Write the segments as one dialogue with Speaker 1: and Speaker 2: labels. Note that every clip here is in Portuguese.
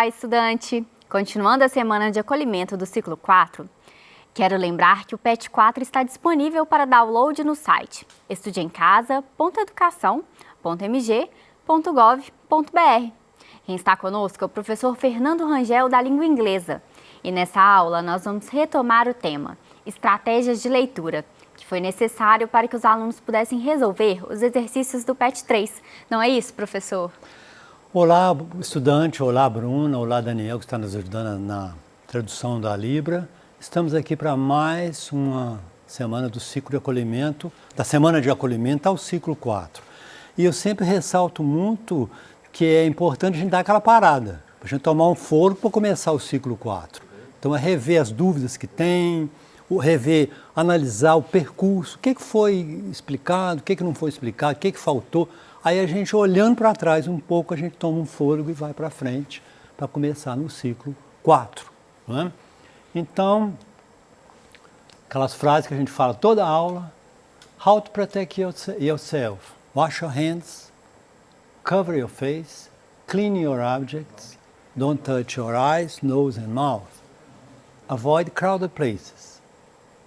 Speaker 1: Olá, estudante! Continuando a semana de acolhimento do ciclo 4, quero lembrar que o PET 4 está disponível para download no site estudeemcasa.educação.mg.gov.br. Quem está conosco é o professor Fernando Rangel, da língua inglesa. E nessa aula nós vamos retomar o tema Estratégias de Leitura, que foi necessário para que os alunos pudessem resolver os exercícios do PET 3. Não é isso, professor?
Speaker 2: Olá, estudante, olá, Bruna, olá, Daniel, que está nos ajudando na tradução da Libra. Estamos aqui para mais uma semana do ciclo de acolhimento, da semana de acolhimento ao ciclo 4. E eu sempre ressalto muito que é importante a gente dar aquela parada, para a gente tomar um fôlego para começar o ciclo 4. Então é rever as dúvidas que tem, rever, analisar o percurso, o que foi explicado, o que não foi explicado, o que faltou. Aí a gente, olhando para trás um pouco, a gente toma um fôlego e vai para frente para começar no ciclo 4. Não é? Então, aquelas frases que a gente fala toda aula: how to protect yourself, wash your hands, cover your face, clean your objects, don't touch your eyes, nose and mouth, avoid crowded places,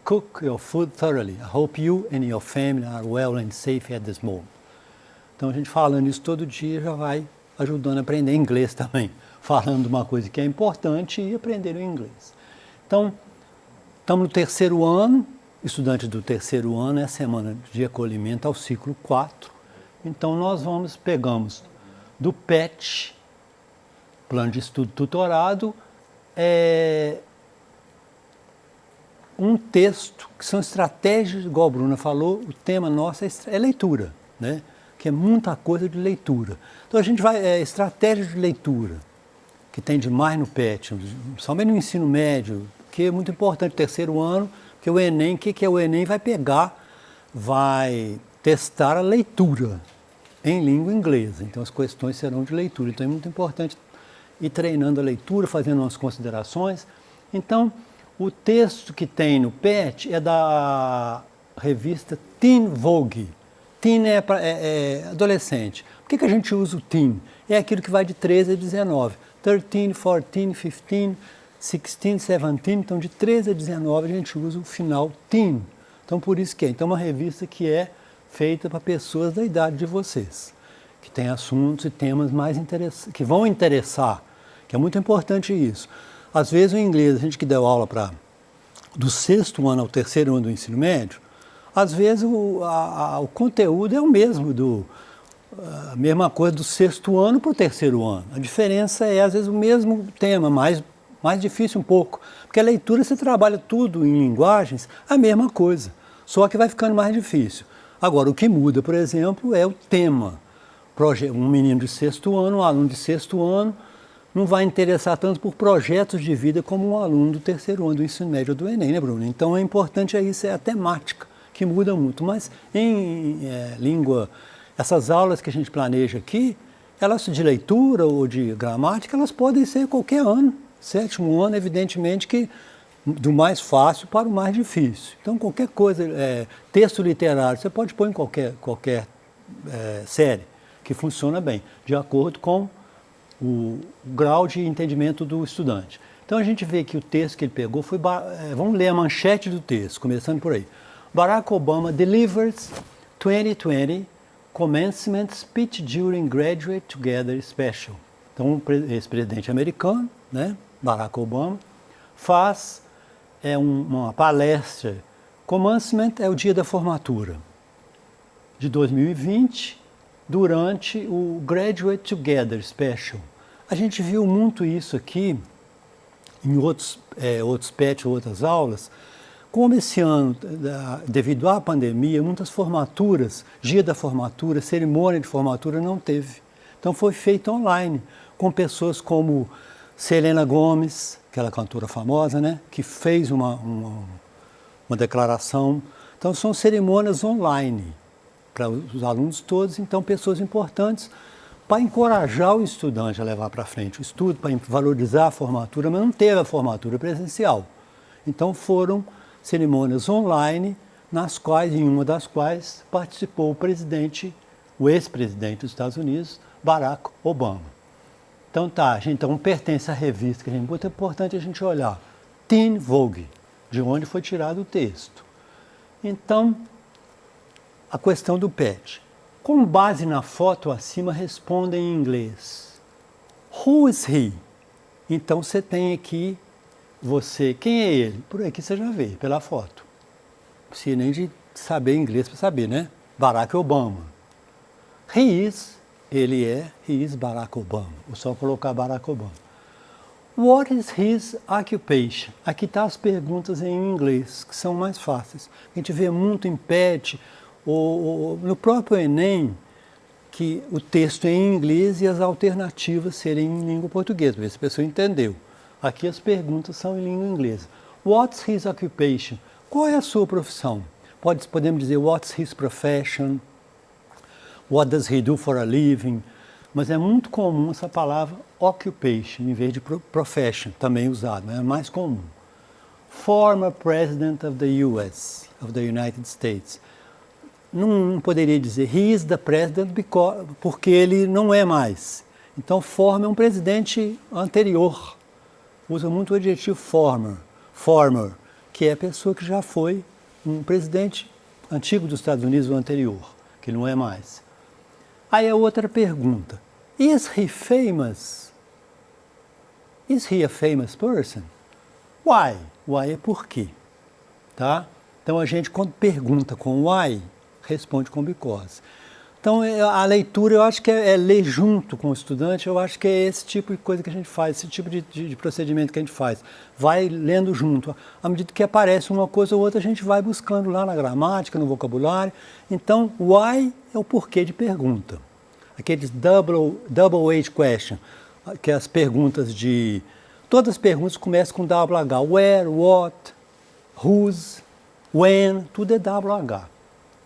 Speaker 2: cook your food thoroughly. I hope you and your family are well and safe at this moment. Então a gente falando isso todo dia já vai ajudando a aprender inglês também, falando uma coisa que é importante e aprender o inglês. Então, estamos no terceiro ano, estudantes do terceiro ano, é a semana de acolhimento ao ciclo 4. Então nós pegamos do PET, Plano de Estudo Tutorado, um texto que são estratégias, igual a Bruna falou, o tema nosso é leitura, né? Que é muita coisa de leitura. Então a gente vai, estratégias de leitura, que tem demais no PET, somente no ensino médio, que é muito importante, terceiro ano, que o Enem, o que é o Enem? Vai testar a leitura em língua inglesa, então as questões serão de leitura, então é muito importante ir treinando a leitura, fazendo umas considerações. Então, o texto que tem no PET é da revista Teen Vogue. Teen é adolescente. Por que a gente usa o teen? É aquilo que vai de 13 a 19. 13, 14, 15, 16, 17. Então, de 13 a 19 a gente usa o final teen. Então, por isso que é. Então, uma revista que é feita para pessoas da idade de vocês, que tem assuntos e temas mais interessantes, que vão interessar, que é muito importante isso. Às vezes, o inglês, a gente que deu aula do sexto ano ao terceiro ano do ensino médio, às vezes o conteúdo é o mesmo, a mesma coisa do sexto ano para o terceiro ano. A diferença é, às vezes, o mesmo tema, mais difícil um pouco. Porque a leitura, você trabalha tudo em linguagens, a mesma coisa, só que vai ficando mais difícil. Agora, o que muda, por exemplo, é o tema. Um menino de sexto ano, um aluno de sexto ano, não vai interessar tanto por projetos de vida como um aluno do terceiro ano do ensino médio ou do Enem, né, Bruno? Então, é importante isso, é a temática, que muda muito. Mas em língua, essas aulas que a gente planeja aqui, elas de leitura ou de gramática, elas podem ser qualquer ano. Sétimo ano, evidentemente, que do mais fácil para o mais difícil. Então, qualquer coisa, texto literário, você pode pôr em qualquer série, que funciona bem, de acordo com o grau de entendimento do estudante. Então, a gente vê que o texto que ele pegou foi... vamos ler a manchete do texto, começando por aí. Barack Obama delivers 2020 commencement speech during Graduate Together Special. Então, esse presidente americano, né, Barack Obama, faz uma palestra. Commencement é o dia da formatura de 2020, durante o Graduate Together Special. A gente viu muito isso aqui em outros PET, outras aulas, como esse ano, devido à pandemia, muitas formaturas, dia da formatura, cerimônia de formatura não teve. Então foi feito online, com pessoas como Selena Gomez, aquela cantora famosa, né, que fez uma declaração. Então são cerimônias online para os alunos todos, então pessoas importantes para encorajar o estudante a levar para frente o estudo, para valorizar a formatura, mas não teve a formatura presencial. Então foram cerimônias online, em uma das quais participou o ex-presidente dos Estados Unidos, Barack Obama. Então tá, então pertence à revista que a gente botou, é importante a gente olhar. Teen Vogue, de onde foi tirado o texto. Então, a questão do pet. Com base na foto acima, responda em inglês. Who is he? Então você tem aqui, quem é ele? Por aqui você já vê, pela foto. Não precisa nem de saber inglês para saber, né? Barack Obama. He is Barack Obama. Vou só colocar Barack Obama. What is his occupation? Aqui estão as perguntas em inglês, que são mais fáceis. A gente vê muito em PET, ou no próprio Enem, que o texto é em inglês e as alternativas serem em língua portuguesa, para ver se a pessoa entendeu. Aqui as perguntas são em língua inglesa. What's his occupation? Qual é a sua profissão? Podemos dizer, what's his profession? What does he do for a living? Mas é muito comum essa palavra occupation, em vez de profession, também usado, é mais comum. Former President of the US, of the United States. Não poderia dizer he is the president porque ele não é mais. Então, former é um presidente anterior. Usa muito o adjetivo former, que é a pessoa que já foi um presidente antigo dos Estados Unidos, o anterior, que não é mais. Aí a outra pergunta. Is he famous? Is he a famous person? Why? Why é por quê? Tá? Então a gente, quando pergunta com why, responde com because. Então a leitura, eu acho que é ler junto com o estudante, eu acho que é esse tipo de coisa que a gente faz, esse tipo de procedimento que a gente faz. Vai lendo junto. À medida que aparece uma coisa ou outra, a gente vai buscando lá na gramática, no vocabulário. Então, why é o porquê de pergunta. Aqueles double H question, que é as perguntas de... Todas as perguntas começam com WH. Where, what, whose, when, tudo é WH.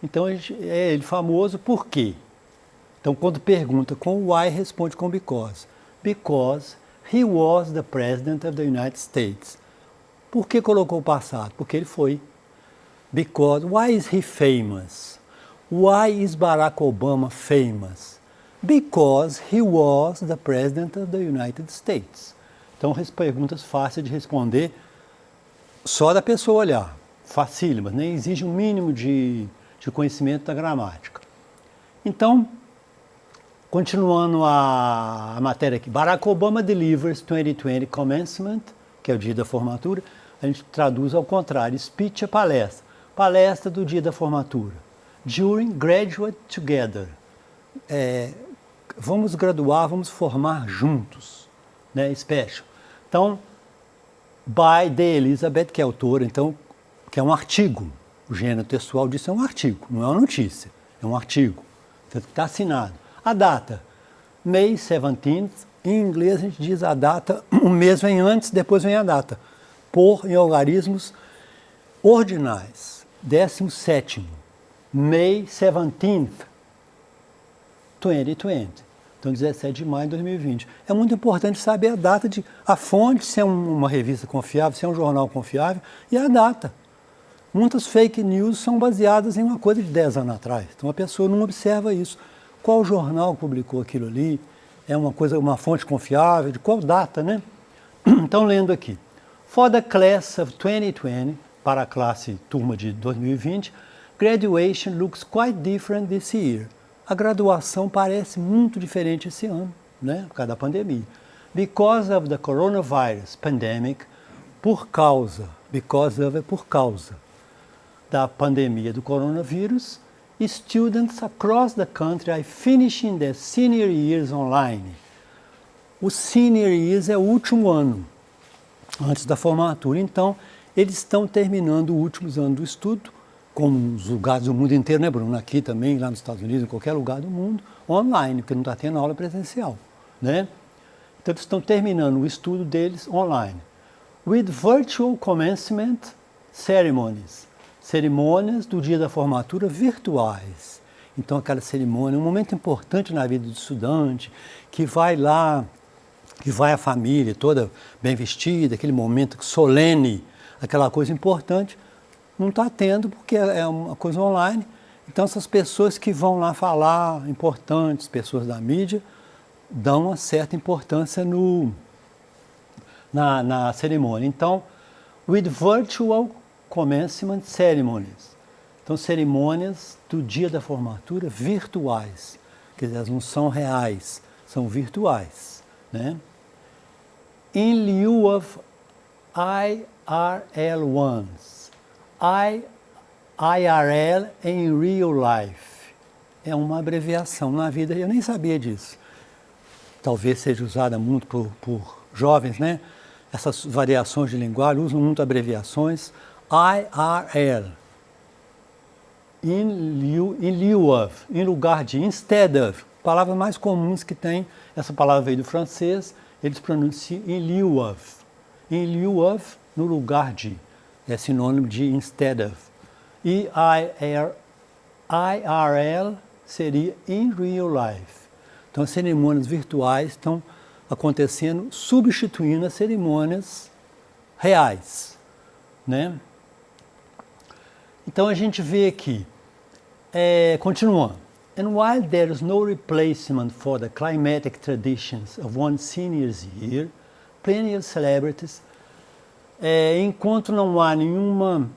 Speaker 2: Então, é ele famoso por quê? Então, quando pergunta com why, responde com because. Because he was the president of the United States. Por que colocou o passado? Porque ele foi. Because, why is he famous? Why is Barack Obama famous? Because he was the president of the United States. Então, perguntas fáceis de responder só da pessoa olhar. Facílimas, nem exige um mínimo de conhecimento da gramática. Então, continuando a matéria aqui, Barack Obama delivers 2020 commencement, que é o dia da formatura, a gente traduz ao contrário, speech é palestra, palestra do dia da formatura. During graduate together, vamos graduar, vamos formar juntos, né, special. Então, by de Elizabeth, que é autora, então, que é um artigo. O gênero textual disso é um artigo, não é uma notícia, é um artigo. Está assinado. A data, May 17th, em inglês a gente diz a data, o mês vem antes, depois vem a data. Em algarismos ordinais, 17º, May 17th, 2020. Então, 17 de maio de 2020. É muito importante saber a data, a fonte, se é uma revista confiável, se é um jornal confiável, e a data. Muitas fake news são baseadas em uma coisa de 10 anos atrás. Então a pessoa não observa isso. Qual jornal publicou aquilo ali? É uma fonte confiável? De qual data, né? Então, lendo aqui. For the class of 2020, para a classe turma de 2020, graduation looks quite different this year. A graduação parece muito diferente esse ano, né? Por causa da pandemia. Because of the coronavirus pandemic, because of é por causa da pandemia do coronavírus, students across the country are finishing their senior years online. O senior years é o último ano, antes da formatura. Então, eles estão terminando os últimos anos do estudo, como os lugares do mundo inteiro, né, Bruno? Aqui também, lá nos Estados Unidos, em qualquer lugar do mundo, online, porque não está tendo aula presencial, né? Então, eles estão terminando o estudo deles online. With virtual commencement ceremonies. Cerimônias do dia da formatura virtuais. Então, aquela cerimônia, um momento importante na vida do estudante, que vai lá, que vai a família toda bem vestida, aquele momento solene, aquela coisa importante, não está tendo porque é uma coisa online. Então, essas pessoas que vão lá falar, importantes, pessoas da mídia, dão uma certa importância na cerimônia. Então, with virtual commencement ceremonies. Então, cerimônias do dia da formatura virtuais. Quer dizer, elas não são reais, são virtuais, né? In lieu of IRL ones. IRL em real life. É uma abreviação na vida, eu nem sabia disso. Talvez seja usada muito por jovens, né? Essas variações de linguagem usam muito abreviações. IRL. In lieu of, em lugar de, instead of. Palavras mais comuns que tem, essa palavra veio do francês, eles pronunciam in lieu of. In lieu of, no lugar de. É sinônimo de instead of. E IRL seria in real life. Então, as cerimônias virtuais estão acontecendo, substituindo as cerimônias reais, né? Então, a gente vê aqui, continuando. And while there is no replacement for the climatic traditions of one's senior's year, plenty of celebrities, enquanto não há nenhuma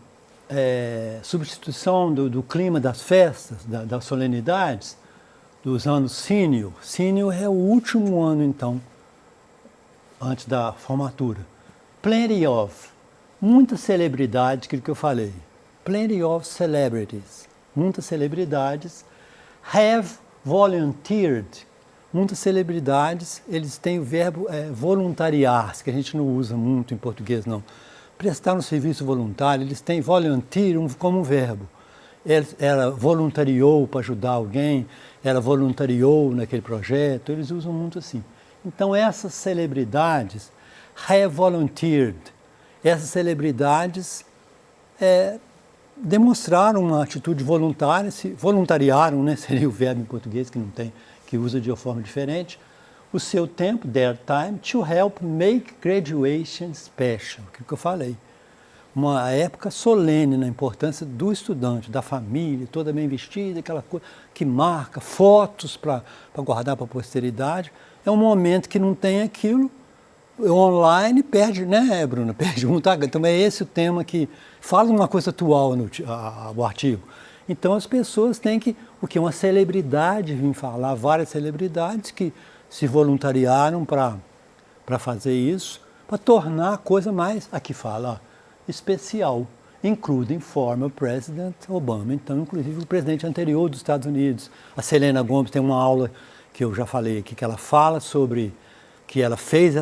Speaker 2: substituição do clima das festas, das solenidades, dos anos sênior. Sênior é o último ano, então, antes da formatura. Plenty of, muitas celebridades, aquilo que eu falei. Plenty of celebrities, muitas celebridades. Have volunteered, muitas celebridades, eles têm o verbo voluntariar, que a gente não usa muito em português, não. Prestar um serviço voluntário, eles têm volunteer como um verbo. Ela voluntariou para ajudar alguém, ela voluntariou naquele projeto, eles usam muito assim. Então, essas celebridades have volunteered. Essas celebridades demonstraram uma atitude voluntária, voluntariaram, né, seria o verbo em português que não tem, que usa de uma forma diferente, o seu tempo, their time, to help make graduation special, aquilo que eu falei. Uma época solene na importância do estudante, da família, toda bem vestida, aquela coisa que marca, fotos para guardar para a posteridade. É um momento que não tem aquilo, online perde, né, Bruna? Perde muito. Então é esse o tema que fala uma coisa atual o artigo. Então as pessoas têm que, o que uma celebridade vir falar, várias celebridades que se voluntariaram para fazer isso, para tornar a coisa mais, aqui fala, especial, including former President Obama. Então, inclusive o presidente anterior dos Estados Unidos, a Selena Gomez, tem uma aula que eu já falei aqui, que ela fala sobre que ela fez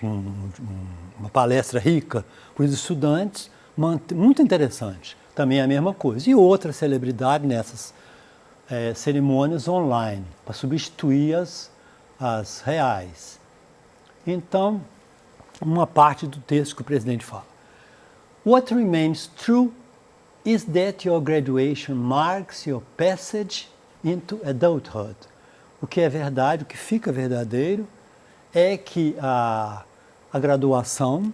Speaker 2: uma palestra rica para os estudantes, muito interessante. Também é a mesma coisa. E outra celebridade nessas cerimônias online, para substituir as reais. Então, uma parte do texto que o presidente fala. What remains true is that your graduation marks your passage into adulthood. O que é verdade, o que fica verdadeiro, é que a graduação,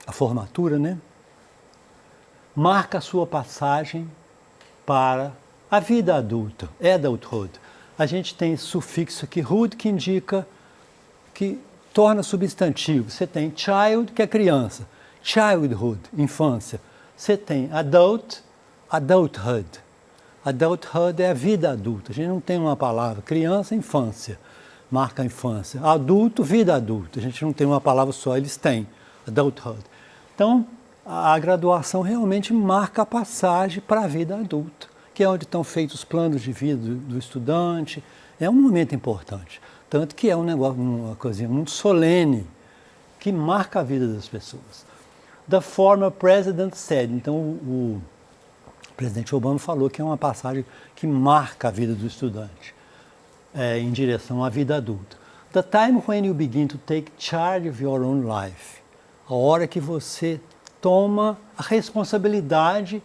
Speaker 2: a formatura, né, marca a sua passagem para a vida adulta, adulthood. A gente tem esse sufixo aqui, hood, que indica, que torna substantivo. Você tem child, que é criança, childhood, infância. Você tem adult, adulthood. Adulthood é a vida adulta. A gente não tem uma palavra. Criança, infância. Marca a infância. Adulto, vida adulta. A gente não tem uma palavra só, eles têm. Adulthood. Então, a graduação realmente marca a passagem para a vida adulta, que é onde estão feitos os planos de vida do estudante. É um momento importante. Tanto que é um negócio, uma coisinha muito solene, que marca a vida das pessoas. The former president said. Então, o presidente Obama falou que é uma passagem que marca a vida do estudante em direção à vida adulta. The time when you begin to take charge of your own life. A hora que você toma a responsabilidade,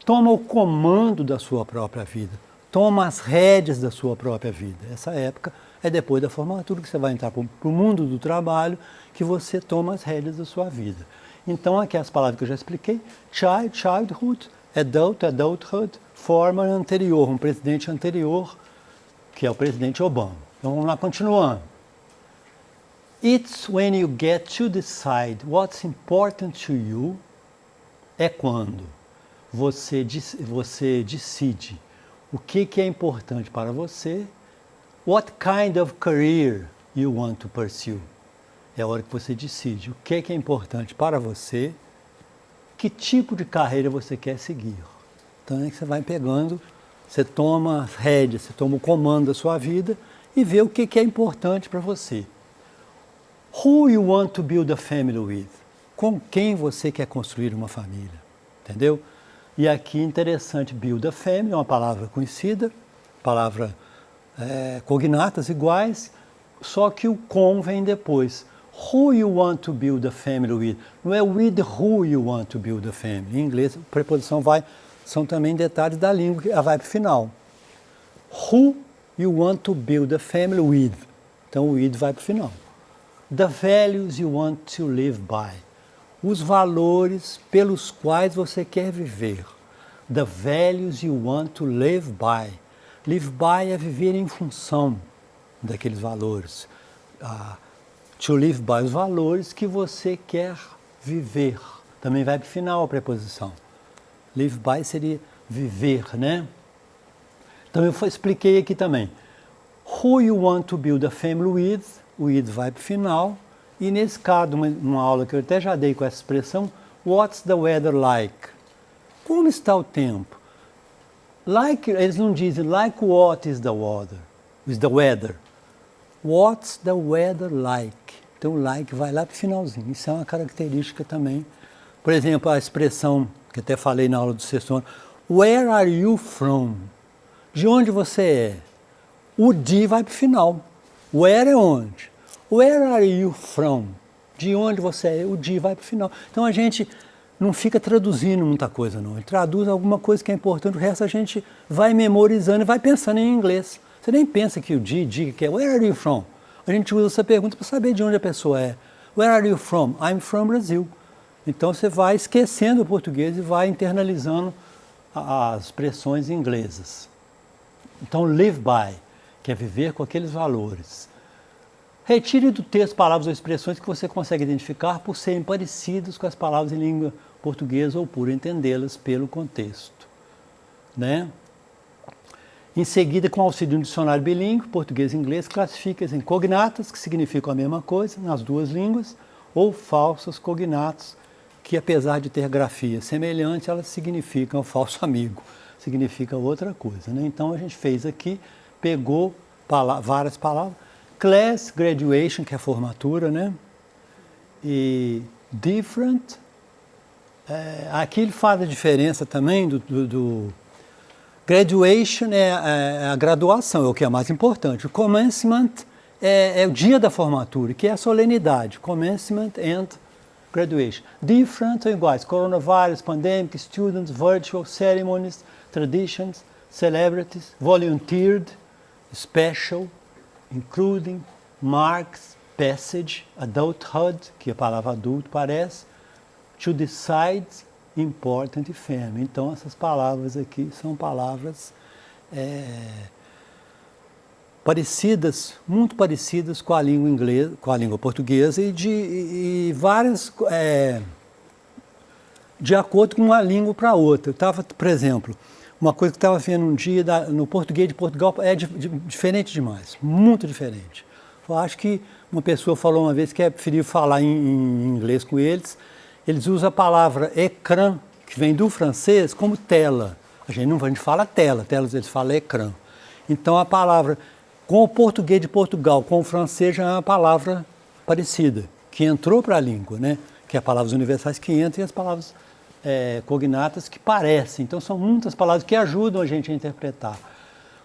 Speaker 2: toma o comando da sua própria vida, toma as rédeas da sua própria vida. Essa época é depois da formatura, que você vai entrar para o mundo do trabalho, que você toma as rédeas da sua vida. Então, aqui as palavras que eu já expliquei, child, childhood, adult, adulthood, former, anterior, um presidente anterior, que é o presidente Obama. Então vamos lá, continuando. It's when you get to decide what's important to you, é quando você decide o que é importante para você, what kind of career you want to pursue. É a hora que você decide o que é importante para você, que tipo de carreira você quer seguir. Então é que você vai pegando, você toma as rédeas, você toma o comando da sua vida e vê o que é importante para você. Who you want to build a family with? Com quem você quer construir uma família? Entendeu? E aqui interessante, build a family é uma palavra conhecida, palavra cognatas iguais, só que o com vem depois. Who you want to build a family with? Não é with who you want to build a family. Em inglês, a preposição são também detalhes da língua, que ela vai para o final. Who you want to build a family with? Então o with vai para o final. The values you want to live by. Os valores pelos quais você quer viver. The values you want to live by. Live by é viver em função daqueles valores. To live by, os valores que você quer viver. Também vai para o final a preposição. Live by seria viver, né? Então eu expliquei aqui também. Who you want to build a family with, o with vai para o final. E nesse caso, uma aula que eu até já dei com essa expressão, what's the weather like? Como está o tempo? Like, eles não dizem like what is the weather. Is the weather. What's the weather like? Então o like vai lá para o finalzinho. Isso é uma característica também. Por exemplo, a expressão que até falei na aula do sexto ano, where are you from? De onde você é? O de vai para o final. Where é onde? Where are you from? De onde você é? O de vai para o final. Então a gente não fica traduzindo muita coisa, não. Ele traduz alguma coisa que é importante, o resto a gente vai memorizando e vai pensando em inglês. Você nem pensa que o de que é where are you from? A gente usa essa pergunta para saber de onde a pessoa é. Where are you from? I'm from Brazil. Então você vai esquecendo o português e vai internalizando as expressões inglesas. Então live by, que é viver com aqueles valores. Retire do texto palavras ou expressões que você consegue identificar por serem parecidas com as palavras em língua portuguesa ou por entendê-las pelo contexto, né? Em seguida, com auxílio de um dicionário bilíngue, português e inglês, classifica-as em cognatas, que significam a mesma coisa nas duas línguas, ou falsos cognatos, que apesar de ter grafia semelhante, elas significam falso amigo, significa outra coisa, né? Então a gente fez aqui, pegou várias palavras, class, graduation, que é a formatura, né? E different, aqui ele faz a diferença também do graduation é a graduação, é o que é mais importante. O commencement é o dia da formatura, que é a solenidade. Commencement and graduation. Different são iguais. Coronavirus, pandemic, students, virtual, ceremonies, traditions, celebrities, volunteered, special, including, marks, passage, adulthood, que a palavra adulto parece, to decide, important e firm. Então essas palavras aqui são palavras parecidas, muito parecidas com a língua inglesa, com a língua portuguesa e várias de acordo com uma língua para outra. Eu estava, por exemplo, uma coisa que eu estava vendo um dia no português de Portugal é diferente demais, muito diferente. Eu acho que uma pessoa falou uma vez que preferia falar em inglês com eles. Eles usam a palavra écran, que vem do francês, como tela. A gente fala tela, eles falam écran. Então a palavra, com o português de Portugal, com o francês, já é uma palavra parecida, que entrou para a língua, né? Que é palavras universais que entram e as palavras cognatas que parecem. Então são muitas palavras que ajudam a gente a interpretar.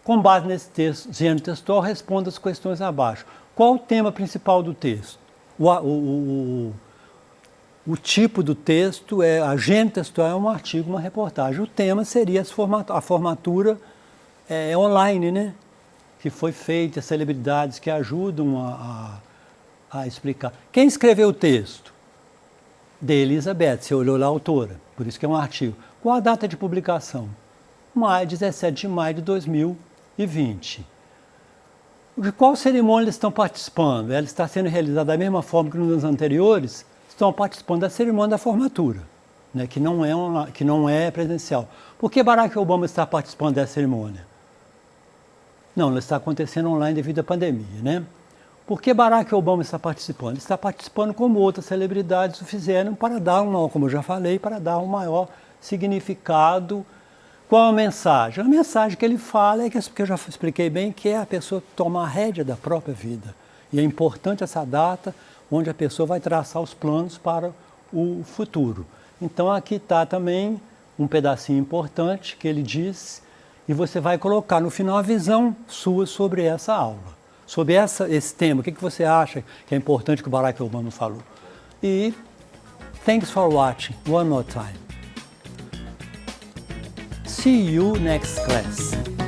Speaker 2: Com base nesse texto, gênero textual, responda as questões abaixo. Qual o tema principal do texto? O tipo do texto a gênero textual é um artigo, uma reportagem. O tema seria a formatura online, né? Que foi feita, as celebridades que ajudam a explicar. Quem escreveu o texto? De Elizabeth, você olhou lá a autora, por isso que é um artigo. Qual a data de publicação? 17 de maio de 2020. De qual cerimônia eles estão participando? Ela está sendo realizada da mesma forma que nos anos anteriores, estão participando da cerimônia da formatura, né, que não é presencial. Por que Barack Obama está participando dessa cerimônia? Não, ela está acontecendo online devido à pandemia, né? Por que Barack Obama está participando? Ele está participando como outras celebridades o fizeram para dar como eu já falei, para dar um maior significado. Qual a mensagem? A mensagem que ele fala é que eu já expliquei bem, que é a pessoa tomar a rédea da própria vida. E é importante essa data onde a pessoa vai traçar os planos para o futuro. Então aqui está também um pedacinho importante que ele diz, e você vai colocar no final a visão sua sobre essa aula. Sobre esse tema, o que você acha que é importante que o Barack Obama falou? E thanks for watching one more time. See you next class.